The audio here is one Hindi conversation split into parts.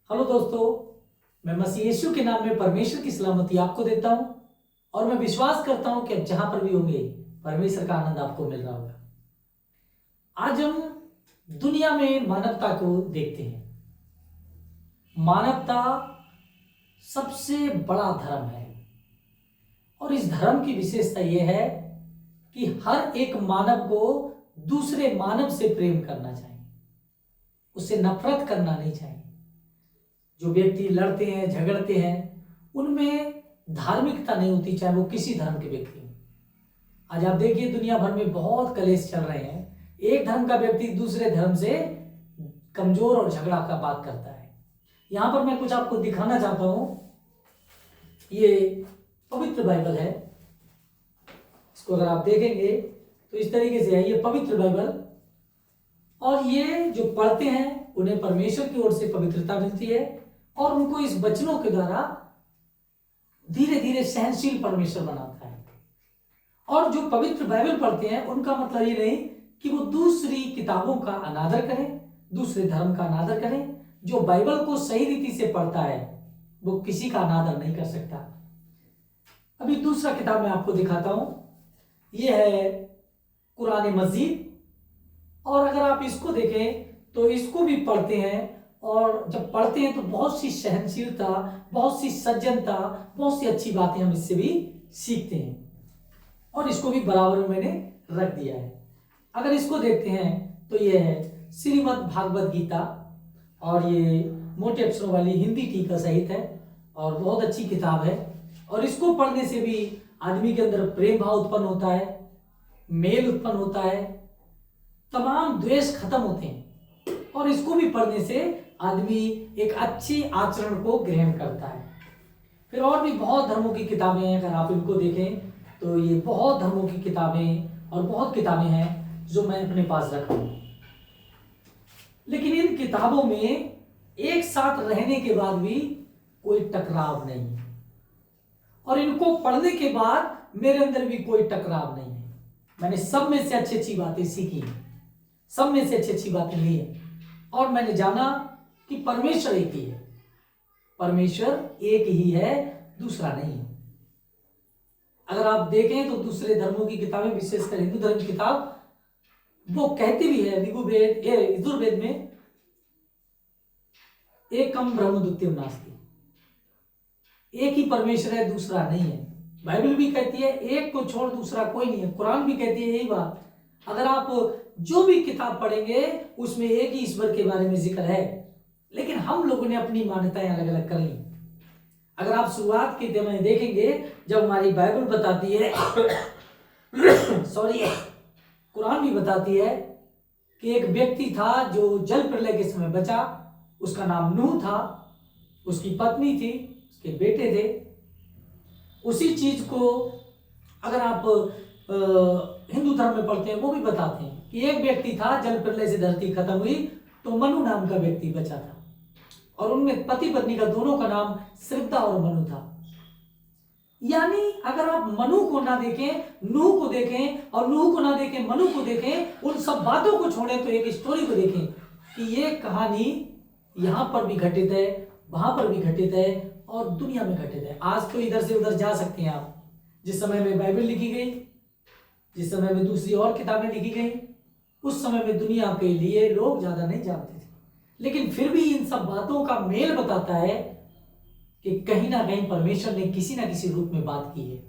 हेलो दोस्तों, मैं मसीह यीशु के नाम में परमेश्वर की सलामती आपको देता हूं और मैं विश्वास करता हूं कि आप जहां पर भी होंगे परमेश्वर का आनंद आपको मिल रहा होगा। आज हम दुनिया में मानवता को देखते हैं। मानवता सबसे बड़ा धर्म है और इस धर्म की विशेषता यह है कि हर एक मानव को दूसरे मानव से प्रेम करना चाहिए, उससे नफरत करना नहीं चाहिए। जो व्यक्ति लड़ते हैं, झगड़ते हैं, उनमें धार्मिकता नहीं होती, चाहे वो किसी धर्म के व्यक्ति हों। आज आप देखिए दुनिया भर में बहुत कलेश चल रहे हैं। एक धर्म का व्यक्ति दूसरे धर्म से कमजोर और झगड़ा का बात करता है। यहां पर मैं कुछ आपको दिखाना चाहता हूं। ये पवित्र बाइबल है। इसको अगर आप देखेंगे तो इस तरीके से है ये पवित्र बाइबल, और ये जो पढ़ते हैं उन्हें परमेश्वर की ओर से पवित्रता मिलती है और उनको इस वचनों के द्वारा धीरे धीरे सहनशील परमेश्वर बनाता है। और जो पवित्र बाइबल पढ़ते हैं उनका मतलब ये नहीं कि वो दूसरी किताबों का अनादर करें, दूसरे धर्म का अनादर करें। जो बाइबल को सही रीति से पढ़ता है वो किसी का अनादर नहीं कर सकता। अभी दूसरा किताब मैं आपको दिखाता हूं। ये है कुरान मजीद, और अगर आप इसको देखें तो इसको भी पढ़ते हैं, और जब पढ़ते हैं तो बहुत सी सहनशीलता, बहुत सी सज्जनता, बहुत सी अच्छी बातें हम इससे भी सीखते हैं। और इसको भी बराबर में मैंने रख दिया है। अगर इसको देखते हैं तो ये है श्रीमद् भागवत गीता, और ये मोटे अक्षरों वाली हिंदी टीका सहित है और बहुत अच्छी किताब है। और इसको पढ़ने से भी आदमी के अंदर प्रेम भाव उत्पन्न होता है, मेल उत्पन्न होता है, तमाम द्वेष खत्म होते हैं। और इसको भी पढ़ने से आदमी एक अच्छे आचरण को ग्रहण करता है। फिर और भी बहुत धर्मों की किताबें हैं। अगर आप इनको देखें तो ये बहुत धर्मों की किताबें और बहुत किताबें हैं जो मैं अपने पास रखा हूं। लेकिन इन किताबों में एक साथ रहने के बाद भी कोई टकराव नहीं है, और इनको पढ़ने के बाद मेरे अंदर भी कोई टकराव नहीं है। मैंने सब में से अच्छी अच्छी बातें सीखी हैं, सब में से अच्छी अच्छी बातें ली हैं, और मैंने जाना कि परमेश्वर एक ही है। परमेश्वर एक ही है, दूसरा नहीं है। अगर आप देखें तो दूसरे धर्मों की किताबें, विशेषकर हिंदू धर्म की किताब, वो कहती भी है ऋग्वेद, यजुर्वेद में एकम ब्रह्म द्वितीयम नास्ति, एक ही परमेश्वर है, दूसरा नहीं है। बाइबल भी कहती है एक को छोड़ दूसरा कोई नहीं है। कुरान भी कहती है यही बात। अगर आप जो भी किताब पढ़ेंगे उसमें एक ही ईश्वर के बारे में जिक्र है, लेकिन हम लोगों ने अपनी मान्यताएं अलग अलग कर ली। अगर आप शुरुआत के समय देखेंगे, जब हमारी बाइबल बताती है सॉरी, कुरान भी बताती है कि एक व्यक्ति था जो जल प्रलय के समय बचा। उसका नाम नूह था, उसकी पत्नी थी, उसके बेटे थे। उसी चीज को अगर आप हिंदू धर्म में पढ़ते हैं वो भी बताते हैं कि एक व्यक्ति था, जल प्रलय से धरती खत्म हुई तो मनु नाम का व्यक्ति बचा था, और उनमें पति पत्नी का दोनों का नाम श्रद्धा और मनु था। यानी अगर आप मनु को ना देखें, नूह को देखें, और नूह को ना देखें, मनु को देखें, उन सब बातों को छोड़ें तो एक स्टोरी को देखें कि ये कहानी यहां पर भी घटित है, वहां पर भी घटित है, और दुनिया में घटित है। आज तो इधर से उधर जा सकते हैं आप। जिस समय में बाइबल लिखी गई, जिस समय में दूसरी और किताबें लिखी गई, उस समय में दुनिया के लिए लोग ज्यादा नहीं जानते थे, लेकिन फिर भी इन सब बातों का मेल बताता है कि कहीं ना कहीं परमेश्वर ने किसी ना किसी रूप में बात की है,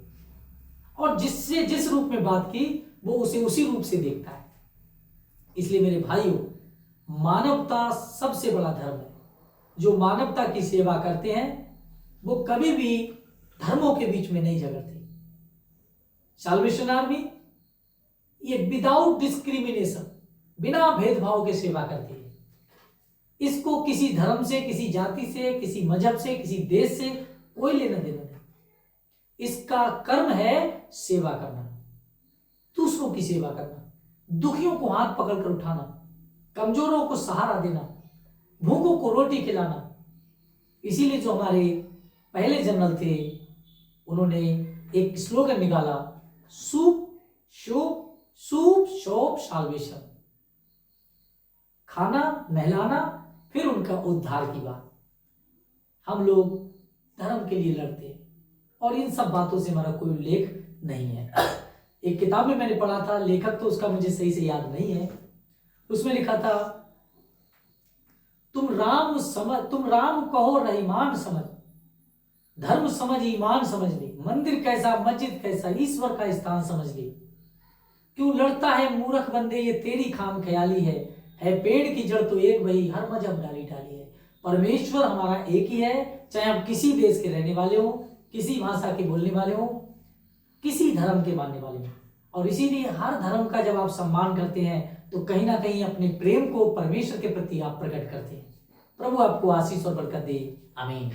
और जिससे जिस रूप में बात की वो उसे उसी रूप से देखता है। इसलिए मेरे भाइयों, मानवता सबसे बड़ा धर्म है। जो मानवता की सेवा करते हैं वो कभी भी धर्मों के बीच में नहीं झगड़ते। साल्वेशन आर्मी ये विदाउट डिस्क्रिमिनेशन, बिना भेदभाव के सेवा करती है। इसको किसी धर्म से, किसी जाति से, किसी मजहब से, किसी देश से कोई लेना देना नहीं। इसका कर्म है सेवा करना, दूसरों की सेवा करना, दुखियों को हाथ पकड़कर उठाना, कमजोरों को सहारा देना, भूखों को रोटी खिलाना। इसीलिए जो हमारे पहले जनरल थे उन्होंने एक स्लोगन निकाला, soup soap soup soap salvation. खाना, नहलाना, फिर उनका उद्धार की बात। हम लोग धर्म के लिए लड़ते हैं, और इन सब बातों से हमारा कोई उल्लेख नहीं है। एक किताब में मैंने पढ़ा था, लेखक तो उसका मुझे सही से याद नहीं है, उसमें लिखा था, तुम राम कहो रहीमान समझ, धर्म समझ ईमान समझ ले, मंदिर कैसा मस्जिद कैसा ईश्वर का स्थान समझ ले, क्यों लड़ता है मूर्ख बंदे ये तेरी खाम ख्याली है पेड़ की जड़ तो एक वही हर मजहब डाली डाली है। परमेश्वर हमारा एक ही है, चाहे हम किसी देश के रहने वाले हो, किसी भाषा के बोलने वाले हो, किसी धर्म के मानने वाले हो, और इसीलिए हर धर्म का जब आप सम्मान करते हैं तो कहीं ना कहीं अपने प्रेम को परमेश्वर के प्रति आप प्रकट करते हैं। प्रभु आपको आशीष और बरकत दे। आमीन।